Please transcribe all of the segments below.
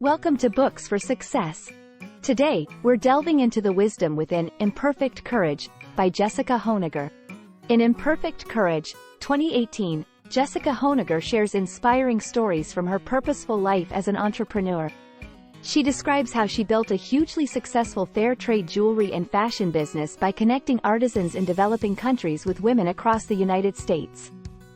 Welcome to Books for Success. Today, we're delving into the wisdom within Imperfect Courage by Jessica Honegger. In Imperfect Courage, 2018, Jessica Honegger shares inspiring stories from her purposeful life as an entrepreneur. She describes how she built a hugely successful fair trade jewelry and fashion business by connecting artisans in developing countries with women across the United States.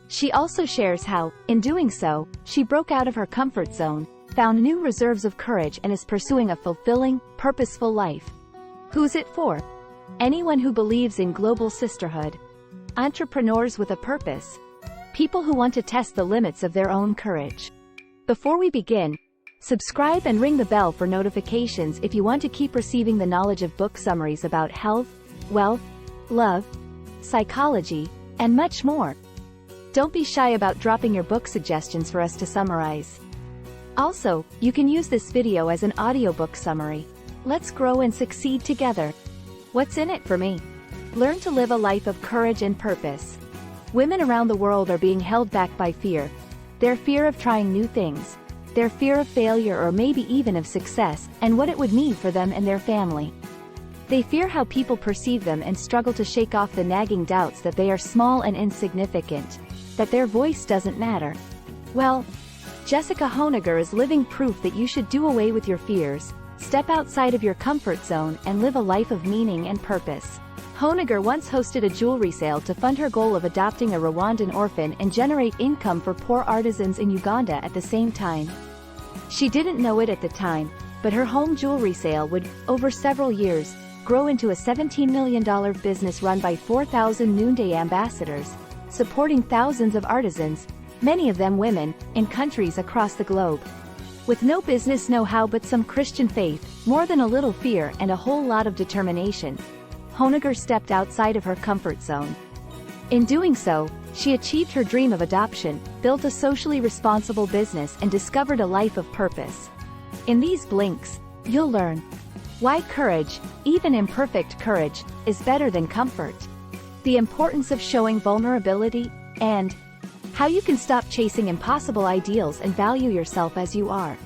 She also shares how, in doing so, she broke out of her comfort zone, found new reserves of courage and is pursuing a fulfilling, purposeful life. Who's it for? Anyone who believes in global sisterhood. Entrepreneurs with a purpose. People who want to test the limits of their own courage. Before we begin, subscribe and ring the bell for notifications if you want to keep receiving the knowledge of book summaries about health, wealth, love, psychology, and much more. Don't be shy about dropping your book suggestions for us to summarize. Also, you can use this video as an audiobook summary. Let's grow and succeed together. What's in it for me? Learn to live a life of courage and purpose. Women around the world are being held back by fear. Their fear of trying new things. Their fear of failure or maybe even of success, and what it would mean for them and their family. They fear how people perceive them and struggle to shake off the nagging doubts that they are small and insignificant, that their voice doesn't matter. Well, Jessica Honegger is living proof that you should do away with your fears, step outside of your comfort zone and live a life of meaning and purpose. Honegger once hosted a jewelry sale to fund her goal of adopting a Rwandan orphan and generate income for poor artisans in Uganda at the same time. She didn't know it at the time, but her home jewelry sale would, over several years, grow into a $17 million business run by 4,000 Noonday ambassadors, supporting thousands of artisans, many of them women, in countries across the globe. With no business know-how but some Christian faith, more than a little fear and a whole lot of determination, Honegger stepped outside of her comfort zone. In doing so, she achieved her dream of adoption, built a socially responsible business and discovered a life of purpose. In these blinks, you'll learn why courage, even imperfect courage, is better than comfort, the importance of showing vulnerability, and how you can stop chasing impossible ideals and value yourself as you are.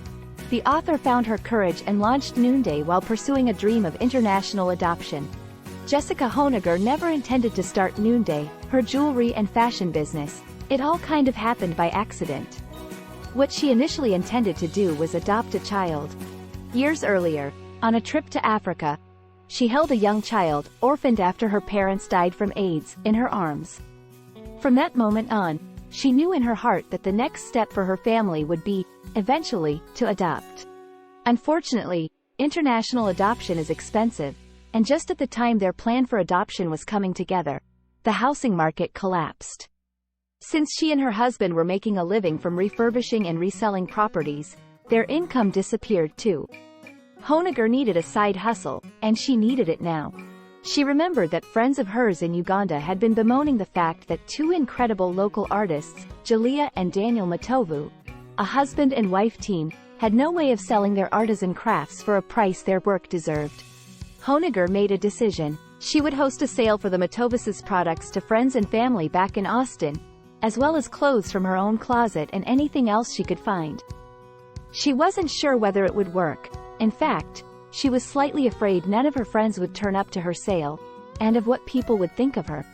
The author found her courage and launched Noonday while pursuing a dream of international adoption. Jessica Honegger never intended to start Noonday, her jewelry and fashion business. It all kind of happened by accident. What she initially intended to do was adopt a child. Years earlier, on a trip to Africa, she held a young child, orphaned after her parents died from AIDS, in her arms. From that moment on, she knew in her heart that the next step for her family would be, eventually, to adopt. Unfortunately, international adoption is expensive, and just at the time their plan for adoption was coming together, the housing market collapsed. Since she and her husband were making a living from refurbishing and reselling properties, their income disappeared too. Honegger needed a side hustle, and she needed it now. She remembered that friends of hers in Uganda had been bemoaning the fact that two incredible local artists, Julia and Daniel Matovu, a husband and wife team, had no way of selling their artisan crafts for a price their work deserved. Honegger made a decision. She would host a sale for the Matovus' products to friends and family back in Austin, as well as clothes from her own closet and anything else she could find. She wasn't sure whether it would work. In fact, she was slightly afraid none of her friends would turn up to her sale, and of what people would think of her.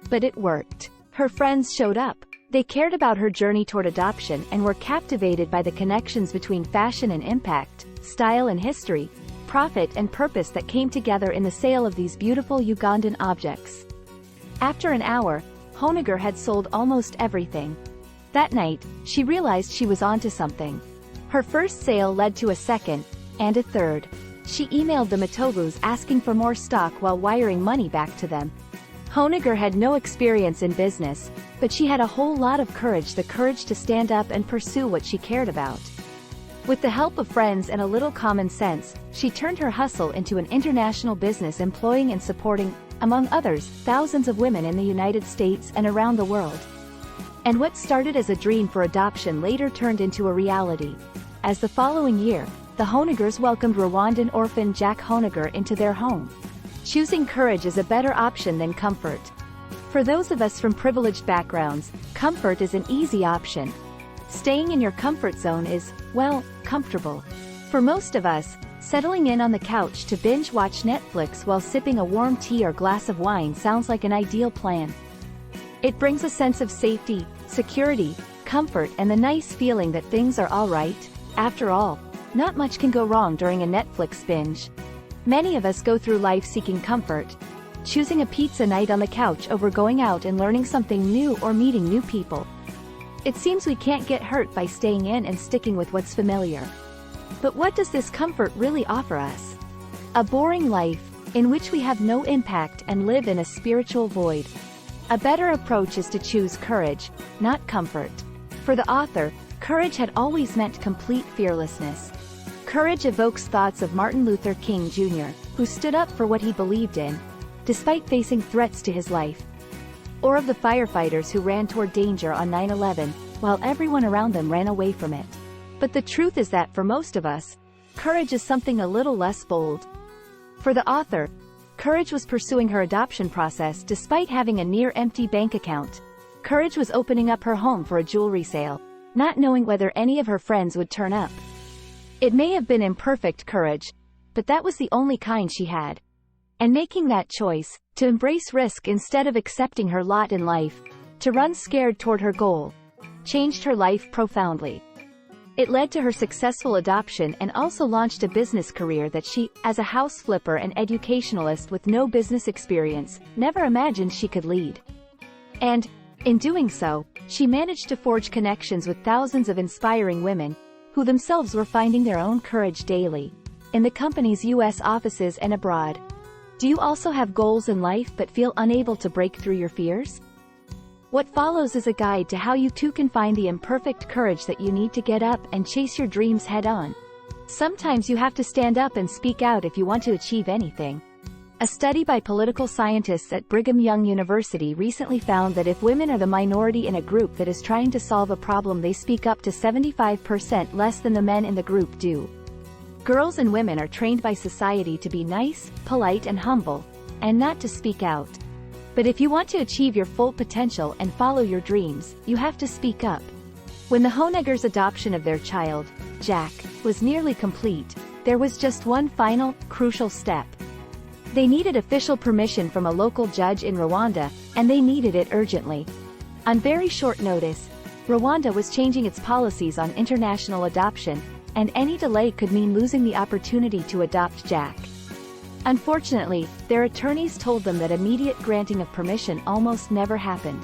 But it worked. Her friends showed up. They cared about her journey toward adoption and were captivated by the connections between fashion and impact, style and history, profit and purpose that came together in the sale of these beautiful Ugandan objects. After an hour, Honegger had sold almost everything. That night, she realized she was onto something. Her first sale led to a second, and a third. She emailed the Matovus asking for more stock while wiring money back to them. Honegger had no experience in business, but she had a whole lot of courage, the courage to stand up and pursue what she cared about. With the help of friends and a little common sense, she turned her hustle into an international business employing and supporting, among others, thousands of women in the United States and around the world. And what started as a dream for adoption later turned into a reality. As the following year, the Honeggers welcomed Rwandan orphan Jack Honegger into their home. Choosing courage is a better option than comfort. For those of us from privileged backgrounds, comfort is an easy option. Staying in your comfort zone is, well, comfortable. For most of us, settling in on the couch to binge-watch Netflix while sipping a warm tea or glass of wine sounds like an ideal plan. It brings a sense of safety, security, comfort and the nice feeling that things are all right. After all, not much can go wrong during a Netflix binge. Many of us go through life seeking comfort, choosing a pizza night on the couch over going out and learning something new or meeting new people. It seems we can't get hurt by staying in and sticking with what's familiar. But what does this comfort really offer us? A boring life, in which we have no impact and live in a spiritual void. A better approach is to choose courage, not comfort. For the author, courage had always meant complete fearlessness. Courage evokes thoughts of Martin Luther King Jr., who stood up for what he believed in, despite facing threats to his life. Or of the firefighters who ran toward danger on 9/11, while everyone around them ran away from it. But the truth is that for most of us, courage is something a little less bold. For the author, courage was pursuing her adoption process despite having a near-empty bank account. Courage was opening up her home for a jewelry sale, not knowing whether any of her friends would turn up. It may have been imperfect courage, but that was the only kind she had. And making that choice, to embrace risk instead of accepting her lot in life, to run scared toward her goal, changed her life profoundly. It led to her successful adoption and also launched a business career that she, as a house flipper and educationalist with no business experience, never imagined she could lead. And, in doing so, she managed to forge connections with thousands of inspiring women, who themselves were finding their own courage daily, in the company's U.S. offices and abroad. Do you also have goals in life but feel unable to break through your fears? What follows is a guide to how you too can find the imperfect courage that you need to get up and chase your dreams head-on. Sometimes you have to stand up and speak out if you want to achieve anything. A study by political scientists at Brigham Young University recently found that if women are the minority in a group that is trying to solve a problem, they speak up to 75% less than the men in the group do. Girls and women are trained by society to be nice, polite and humble, and not to speak out. But if you want to achieve your full potential and follow your dreams, you have to speak up. When the Honeggers' adoption of their child, Jack, was nearly complete, there was just one final, crucial step. They needed official permission from a local judge in Rwanda, and they needed it urgently. On very short notice, Rwanda was changing its policies on international adoption, and any delay could mean losing the opportunity to adopt Jack. Unfortunately, their attorneys told them that immediate granting of permission almost never happened.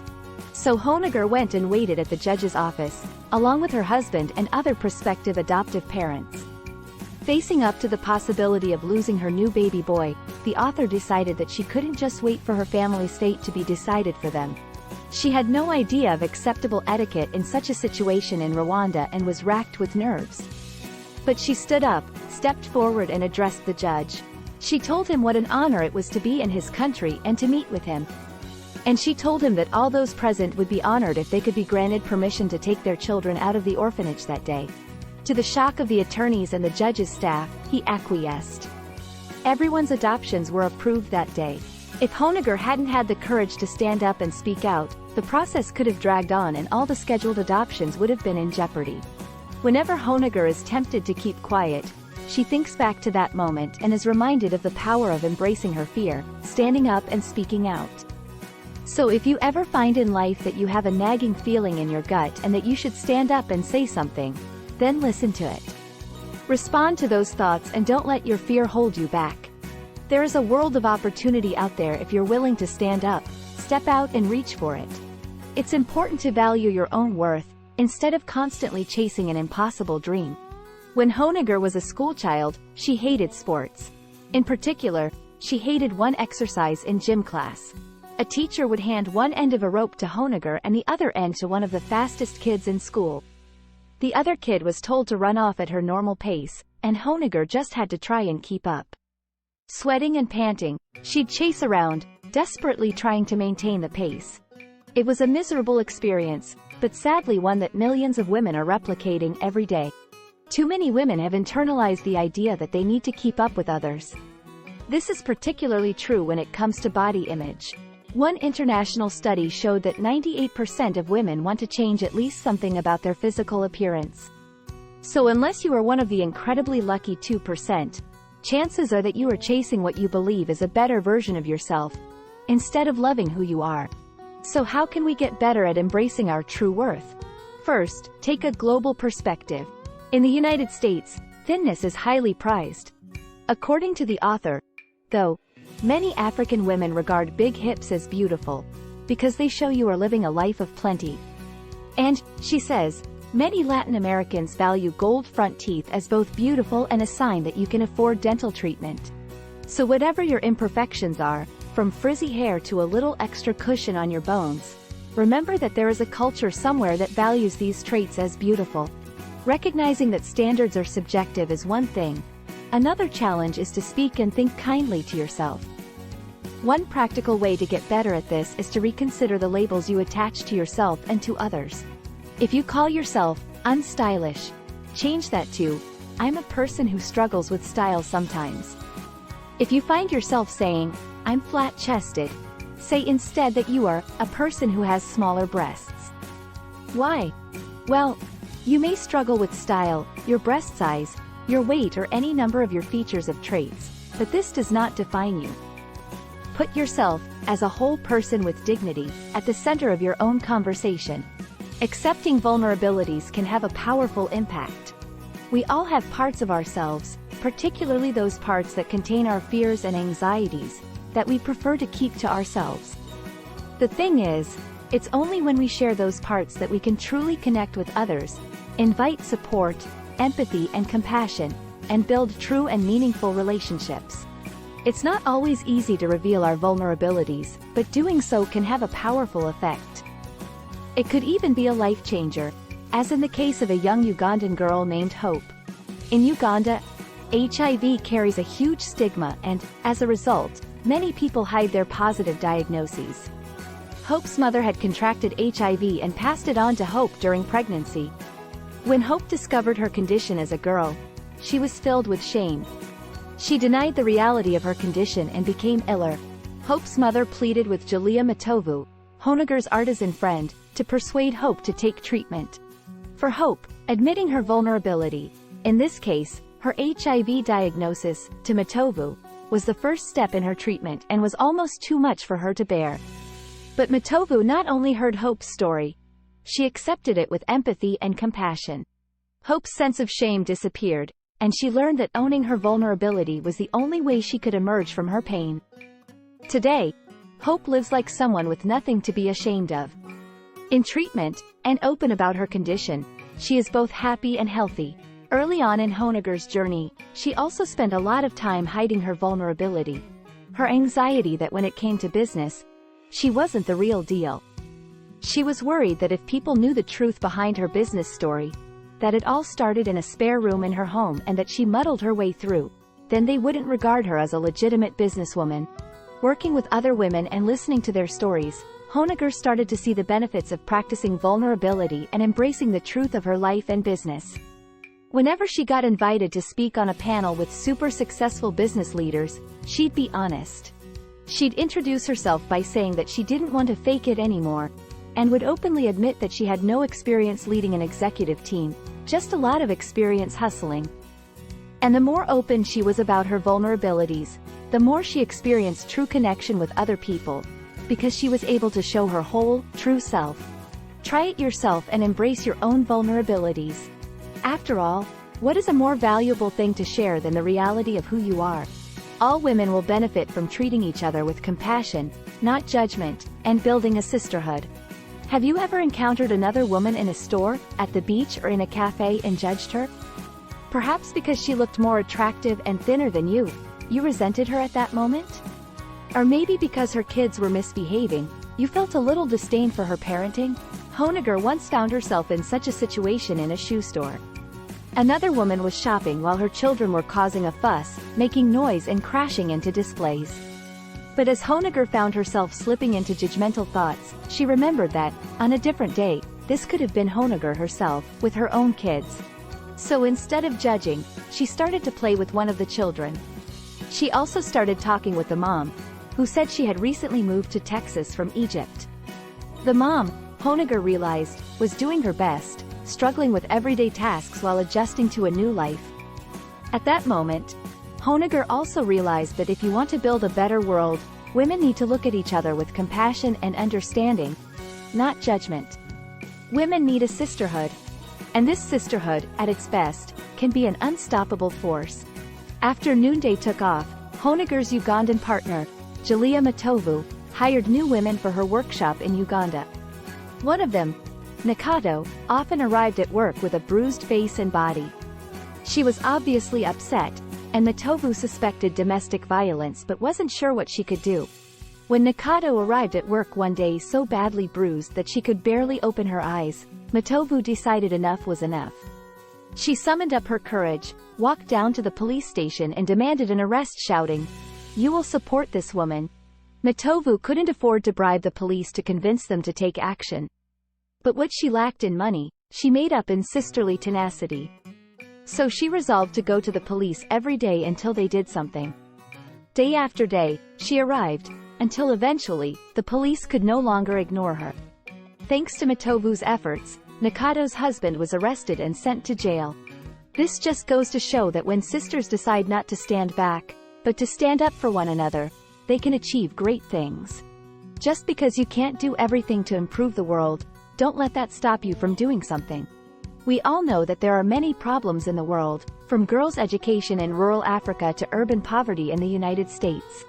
So Honegger went and waited at the judge's office, along with her husband and other prospective adoptive parents. Facing up to the possibility of losing her new baby boy, the author decided that she couldn't just wait for her family's fate to be decided for them. She had no idea of acceptable etiquette in such a situation in Rwanda and was racked with nerves. But she stood up, stepped forward and addressed the judge. She told him what an honor it was to be in his country and to meet with him. And she told him that all those present would be honored if they could be granted permission to take their children out of the orphanage that day. To the shock of the attorneys and the judge's staff, he acquiesced. Everyone's adoptions were approved that day. If Honegger hadn't had the courage to stand up and speak out, the process could have dragged on and all the scheduled adoptions would have been in jeopardy. Whenever Honegger is tempted to keep quiet, she thinks back to that moment and is reminded of the power of embracing her fear, standing up and speaking out. So if you ever find in life that you have a nagging feeling in your gut and that you should stand up and say something, then listen to it. Respond to those thoughts and don't let your fear hold you back. There is a world of opportunity out there if you're willing to stand up, step out and reach for it. It's important to value your own worth, instead of constantly chasing an impossible dream. When Honegger was a schoolchild, she hated sports. In particular, she hated one exercise in gym class. A teacher would hand one end of a rope to Honegger and the other end to one of the fastest kids in school. The other kid was told to run off at her normal pace, and Honegger just had to try and keep up. Sweating and panting, she'd chase around, desperately trying to maintain the pace. It was a miserable experience, but sadly one that millions of women are replicating every day. Too many women have internalized the idea that they need to keep up with others. This is particularly true when it comes to body image. One international study showed that 98% of women want to change at least something about their physical appearance. So unless you are one of the incredibly lucky 2%, chances are that you are chasing what you believe is a better version of yourself, instead of loving who you are. So how can we get better at embracing our true worth? First, take a global perspective. In the United States, thinness is highly prized. According to the author, though, many African women regard big hips as beautiful, because they show you are living a life of plenty. And, she says, many Latin Americans value gold front teeth as both beautiful and a sign that you can afford dental treatment. So whatever your imperfections are, from frizzy hair to a little extra cushion on your bones, remember that there is a culture somewhere that values these traits as beautiful. Recognizing that standards are subjective is one thing. Another challenge is to speak and think kindly to yourself. One practical way to get better at this is to reconsider the labels you attach to yourself and to others. If you call yourself unstylish, change that to I'm a person who struggles with style sometimes. If you find yourself saying I'm flat-chested, say instead that you are a person who has smaller breasts. Why? Well, you may struggle with style, your breast size, your weight, or any number of your features of traits, but this does not define you. Put yourself, as a whole person with dignity, at the center of your own conversation. Accepting vulnerabilities can have a powerful impact. We all have parts of ourselves, particularly those parts that contain our fears and anxieties, that we prefer to keep to ourselves. The thing is, it's only when we share those parts that we can truly connect with others, invite support, empathy and compassion, and build true and meaningful relationships. It's not always easy to reveal our vulnerabilities, but doing so can have a powerful effect. It could even be a life changer, as in the case of a young Ugandan girl named Hope. In Uganda, HIV carries a huge stigma and, as a result, many people hide their positive diagnoses. Hope's mother had contracted HIV and passed it on to Hope during pregnancy. When Hope discovered her condition as a girl, she was filled with shame. She denied the reality of her condition and became iller. Hope's mother pleaded with Julia Matovu, Honegger's artisan friend, to persuade Hope to take treatment. For Hope, admitting her vulnerability, in this case, her HIV diagnosis, to Matovu, was the first step in her treatment and was almost too much for her to bear. But Matovu not only heard Hope's story, she accepted it with empathy and compassion. Hope's sense of shame disappeared, and she learned that owning her vulnerability was the only way she could emerge from her pain. Today, Hope lives like someone with nothing to be ashamed of. In treatment, and open about her condition, she is both happy and healthy. Early on in Honegger's journey, she also spent a lot of time hiding her vulnerability. Her anxiety that when it came to business, she wasn't the real deal. She was worried that if people knew the truth behind her business story, that it all started in a spare room in her home and that she muddled her way through, then they wouldn't regard her as a legitimate businesswoman. Working with other women and listening to their stories, Honegger started to see the benefits of practicing vulnerability and embracing the truth of her life and business. Whenever she got invited to speak on a panel with super successful business leaders, she'd be honest. She'd introduce herself by saying that she didn't want to fake it anymore, and would openly admit that she had no experience leading an executive team, just a lot of experience hustling. And the more open she was about her vulnerabilities, the more she experienced true connection with other people, because she was able to show her whole, true self. Try it yourself and embrace your own vulnerabilities. After all, what is a more valuable thing to share than the reality of who you are? All women will benefit from treating each other with compassion, not judgment, and building a sisterhood. Have you ever encountered another woman in a store, at the beach, or in a cafe and judged her? Perhaps because she looked more attractive and thinner than you, you resented her at that moment? Or maybe because her kids were misbehaving, you felt a little disdain for her parenting? Honegger once found herself in such a situation in a shoe store. Another woman was shopping while her children were causing a fuss, making noise and crashing into displays. But as Honegger found herself slipping into judgmental thoughts, she remembered that, on a different day, this could have been Honegger herself, with her own kids. So instead of judging, she started to play with one of the children. She also started talking with the mom, who said she had recently moved to Texas from Egypt. The mom, Honegger realized, was doing her best, struggling with everyday tasks while adjusting to a new life. At that moment, Honegger also realized that if you want to build a better world, women need to look at each other with compassion and understanding, not judgment. Women need a sisterhood. And this sisterhood, at its best, can be an unstoppable force. After Noonday took off, Honegger's Ugandan partner, Julia Matovu, hired new women for her workshop in Uganda. One of them, Nakato, often arrived at work with a bruised face and body. She was obviously upset, and Matovu suspected domestic violence but wasn't sure what she could do. When Nakato arrived at work one day so badly bruised that she could barely open her eyes, Matovu decided enough was enough. She summoned up her courage, walked down to the police station and demanded an arrest, shouting, "You will support this woman." Matovu couldn't afford to bribe the police to convince them to take action. But what she lacked in money, she made up in sisterly tenacity. So she resolved to go to the police every day until they did something. Day after day, she arrived, until eventually, the police could no longer ignore her. Thanks to Matovu's efforts, Nakato's husband was arrested and sent to jail. This just goes to show that when sisters decide not to stand back, but to stand up for one another, they can achieve great things. Just because you can't do everything to improve the world, don't let that stop you from doing something. We all know that there are many problems in the world, from girls' education in rural Africa to urban poverty in the United States.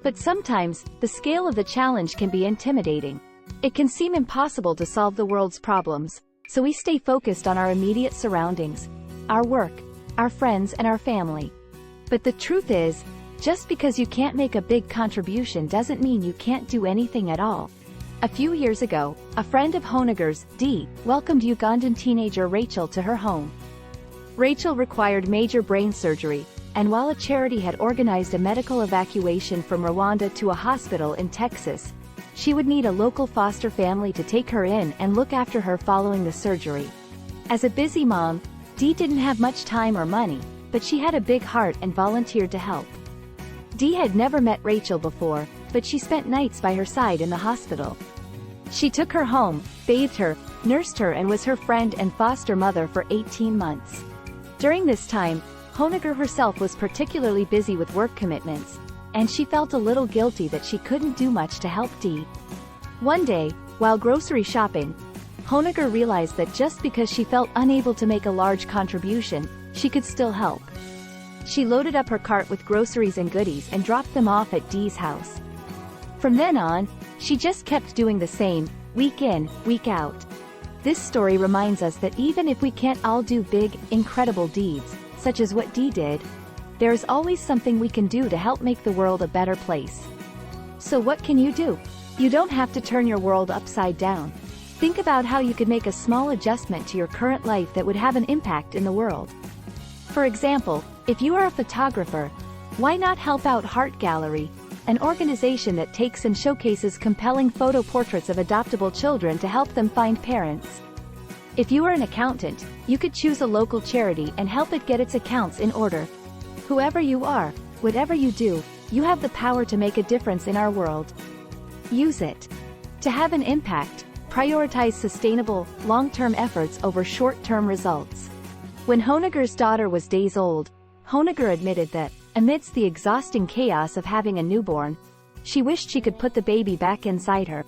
But sometimes, the scale of the challenge can be intimidating. It can seem impossible to solve the world's problems, so we stay focused on our immediate surroundings, our work, our friends and our family. But the truth is, just because you can't make a big contribution doesn't mean you can't do anything at all. A few years ago, a friend of Honegger's, Dee, welcomed Ugandan teenager Rachel to her home. Rachel required major brain surgery, and while a charity had organized a medical evacuation from Rwanda to a hospital in Texas, she would need a local foster family to take her in and look after her following the surgery. As a busy mom, Dee didn't have much time or money, but she had a big heart and volunteered to help. Dee had never met Rachel before, but she spent nights by her side in the hospital. She took her home, bathed her, nursed her and was her friend and foster mother for 18 months. During this time, Honegger herself was particularly busy with work commitments, and she felt a little guilty that she couldn't do much to help Dee. One day, while grocery shopping, Honegger realized that just because she felt unable to make a large contribution, she could still help. She loaded up her cart with groceries and goodies and dropped them off at Dee's house. From then on, she just kept doing the same, week in, week out. This story reminds us that even if we can't all do big, incredible deeds, such as what Dee did, there is always something we can do to help make the world a better place. So what can you do? You don't have to turn your world upside down. Think about how you could make a small adjustment to your current life that would have an impact in the world. For example, if you are a photographer, why not help out Heart Gallery, an organization that takes and showcases compelling photo portraits of adoptable children to help them find parents? If you are an accountant, you could choose a local charity and help it get its accounts in order. Whoever you are, whatever you do, you have the power to make a difference in our world. Use it. To have an impact, prioritize sustainable, long-term efforts over short-term results. When Honegger's daughter was days old, Honegger admitted that, amidst the exhausting chaos of having a newborn, she wished she could put the baby back inside her.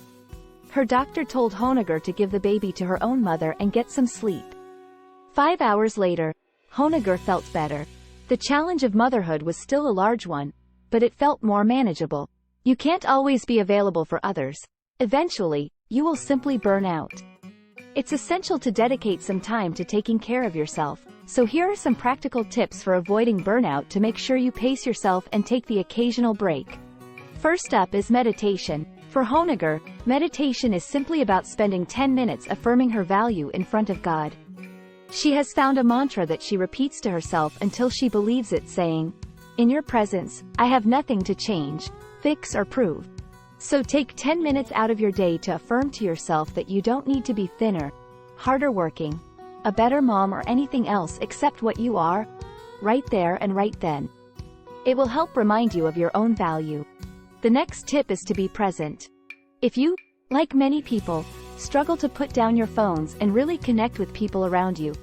Her doctor told Honegger to give the baby to her own mother and get some sleep. 5 hours later, Honegger felt better. The challenge of motherhood was still a large one, but it felt more manageable. You can't always be available for others. Eventually, you will simply burn out. It's essential to dedicate some time to taking care of yourself, so here are some practical tips for avoiding burnout to make sure you pace yourself and take the occasional break. First up is meditation. For Honegger, meditation is simply about spending 10 minutes affirming her value in front of God. She has found a mantra that she repeats to herself until she believes it, saying, "In your presence, I have nothing to change, fix or prove." So take 10 minutes out of your day to affirm to yourself that you don't need to be thinner, harder working, a better mom or anything else except what you are, right there and right then. It will help remind you of your own value. The next tip is to be present. If you, like many people, struggle to put down your phones and really connect with people around you.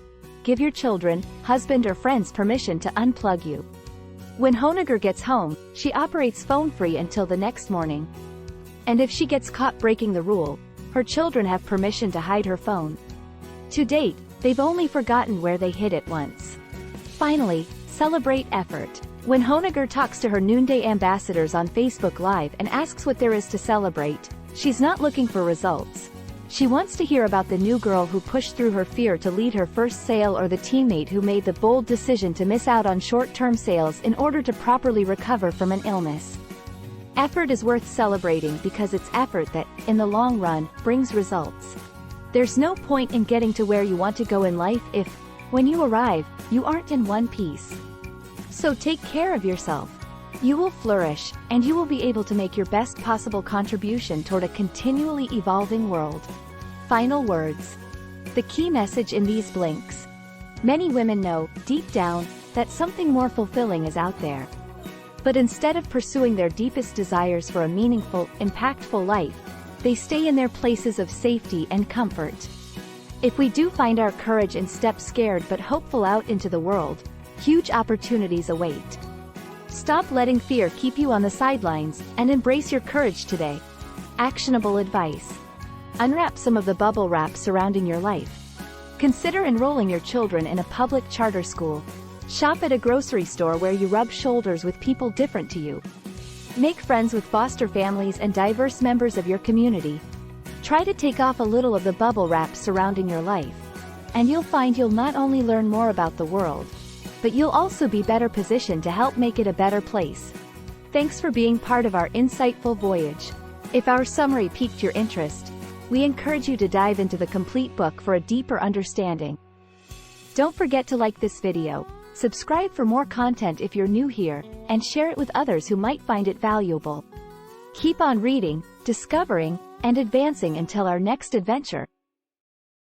Give your children, husband or friends permission to unplug you. When Honegger gets home, she operates phone-free until the next morning. And if she gets caught breaking the rule, her children have permission to hide her phone. To date, they've only forgotten where they hid it once. Finally, celebrate effort. When Honegger talks to her noonday ambassadors on Facebook Live and asks what there is to celebrate, she's not looking for results. She wants to hear about the new girl who pushed through her fear to lead her first sale, or the teammate who made the bold decision to miss out on short-term sales in order to properly recover from an illness. Effort is worth celebrating because it's effort that, in the long run, brings results. There's no point in getting to where you want to go in life if, when you arrive, you aren't in one piece. So take care of yourself. You will flourish, and you will be able to make your best possible contribution toward a continually evolving world. Final words. The key message in these blinks. Many women know, deep down, that something more fulfilling is out there. But instead of pursuing their deepest desires for a meaningful, impactful life, they stay in their places of safety and comfort. If we do find our courage and step scared but hopeful out into the world, huge opportunities await. Stop letting fear keep you on the sidelines, and embrace your courage today. Actionable advice. Unwrap some of the bubble wrap surrounding your life. Consider enrolling your children in a public charter school. Shop at a grocery store where you rub shoulders with people different to you. Make friends with foster families and diverse members of your community. Try to take off a little of the bubble wrap surrounding your life. And you'll find you'll not only learn more about the world, but you'll also be better positioned to help make it a better place. Thanks for being part of our insightful voyage. If our summary piqued your interest, we encourage you to dive into the complete book for a deeper understanding. Don't forget to like this video, subscribe for more content if you're new here, and share it with others who might find it valuable. Keep on reading, discovering, and advancing until our next adventure.